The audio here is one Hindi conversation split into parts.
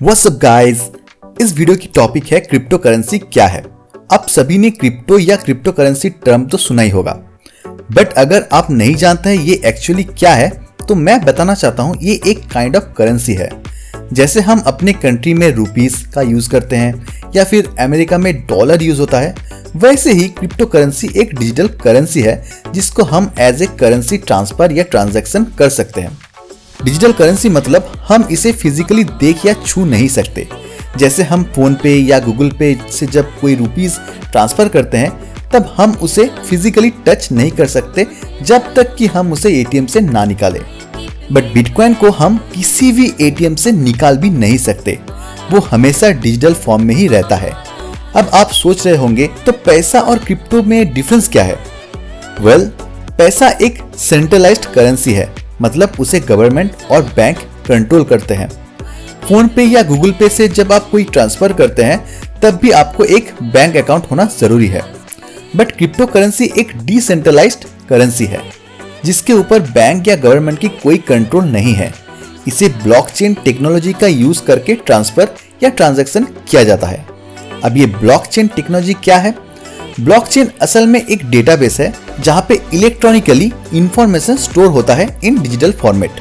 व्हाट्स अप गाइस, इस वीडियो की टॉपिक है क्रिप्टो करेंसी क्या है। आप सभी ने क्रिप्टो या क्रिप्टो करेंसी टर्म तो सुना ही होगा, बट अगर आप नहीं जानते हैं ये एक्चुअली क्या है तो मैं बताना चाहता हूँ ये एक काइंड ऑफ करेंसी है। जैसे हम अपने कंट्री में रुपीस का यूज करते हैं या फिर अमेरिका में डॉलर यूज होता है, वैसे ही क्रिप्टो करेंसी एक डिजिटल करेंसी है जिसको हम एज ए करेंसी ट्रांसफर या ट्रांजैक्शन कर सकते हैं। डिजिटल करेंसी मतलब हम इसे फिजिकली देख या छू नहीं सकते। जैसे हम फोन पे या गूगल पे से जब कोई रुपीस ट्रांसफर करते हैं तब हम उसे फिजिकली टच नहीं कर सकते जब तक कि हम उसे एटीएम से ना निकालें। बट बिटकॉइन को हम किसी भी एटीएम से निकाल भी नहीं सकते, वो हमेशा डिजिटल फॉर्म में ही रहता है। अब आप सोच रहे होंगे तो पैसा और क्रिप्टो में डिफरेंस क्या है? वेल, पैसा एक सेंट्रलाइज्ड करेंसी है, मतलब उसे गवर्नमेंट और बैंक कंट्रोल करते हैं। फोन पे या गूगल पे से जब आप कोई ट्रांसफर करते हैं तब भी आपको एक बैंक अकाउंट होना जरूरी है। बट क्रिप्टो करेंसी एक डिसेंट्रलाइज्ड करेंसी है जिसके ऊपर बैंक या गवर्नमेंट की कोई कंट्रोल नहीं है। इसे ब्लॉकचेन टेक्नोलॉजी का यूज करके ट्रांसफर या ट्रांजैक्शन किया जाता है। अब ये ब्लॉकचेन टेक्नोलॉजी क्या है? ब्लॉकचेन असल में एक डेटाबेस है जहां पे इलेक्ट्रॉनिकली इंफॉर्मेशन स्टोर होता है इन डिजिटल फॉर्मेट।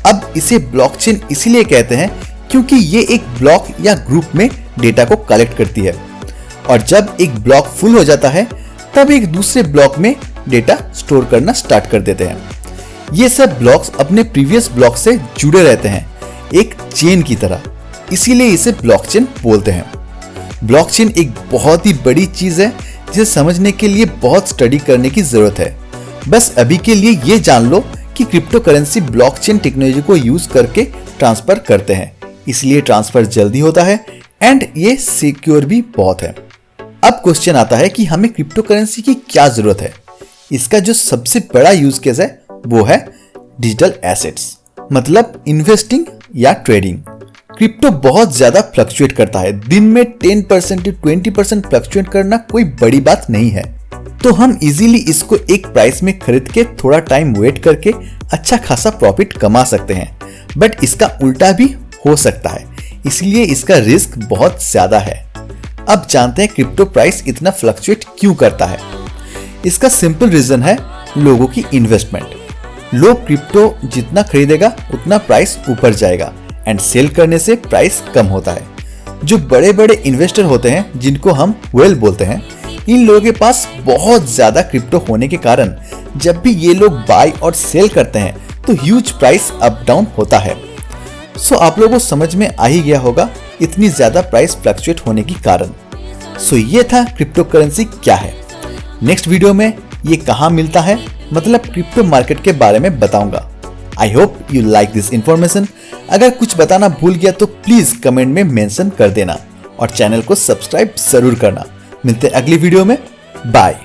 अब इसे ब्लॉकचेन इसीलिए कहते हैं क्योंकि ये एक ब्लॉक या ग्रुप में डेटा को कलेक्ट करती है और जब एक ब्लॉक फुल हो जाता है तब एक दूसरे ब्लॉक में डेटा स्टोर करना स्टार्ट कर देते हैं। ये सब ब्लॉक्स अपने प्रीवियस ब्लॉक से जुड़े रहते हैं एक चेन की तरह, इसीलिए इसे ब्लॉकचेन बोलते हैं। ब्लॉकचेन एक बहुत ही बड़ी चीज है जिसे समझने के लिए बहुत स्टडी करने की जरूरत है। बस अभी के लिए ये जान लो कि क्रिप्टो करेंसी ब्लॉकचेन टेक्नोलॉजी को यूज करके ट्रांसफर करते हैं, इसलिए ट्रांसफर जल्दी होता है एंड ये सिक्योर भी बहुत है। अब क्वेश्चन आता है कि हमें क्रिप्टो करेंसी की क्या जरूरत है? इसका जो सबसे बड़ा यूज केस है वो है डिजिटल एसेट्स, मतलब इन्वेस्टिंग या ट्रेडिंग। क्रिप्टो बहुत ज्यादा फ्लक्चुएट करता है, दिन में 10% to 20% फ्लक्चुएट करना कोई बड़ी बात नहीं है। तो हम इजीली इसको एक प्राइस में खरीद के थोड़ा टाइम वेट करके अच्छा खासा प्रॉफिट कमा सकते हैं। बट इसका उल्टा भी हो सकता है, इसलिए इसका रिस्क बहुत ज्यादा है। अब जानते हैं क्रिप्टो प्राइस इतना फ्लक्चुएट क्यों करता है। इसका सिंपल रीजन है लोगों की इन्वेस्टमेंट। लोग क्रिप्टो जितना खरीदेगा उतना प्राइस ऊपर जाएगा एंड सेल करने से प्राइस कम होता है। जो बड़े बड़े इन्वेस्टर होते हैं जिनको हम व्हेल बोलते हैं, इन लोगों के पास बहुत ज्यादा क्रिप्टो होने के कारण जब भी ये लोग बाय और सेल करते हैं तो ह्यूज प्राइस अप डाउन होता है। सो आप लोगों को समझ में आ ही गया होगा इतनी ज्यादा प्राइस फ्लक्चुएट होने के कारण। सो ये था क्रिप्टो करेंसी क्या है। नेक्स्ट वीडियो में ये कहाँ मिलता है, मतलब क्रिप्टो मार्केट के बारे में बताऊंगा। I hope you like this information. अगर कुछ बताना भूल गया तो प्लीज कमेंट में मेंशन कर देना और चैनल को सब्सक्राइब जरूर करना। मिलते हैं अगली वीडियो में। बाय।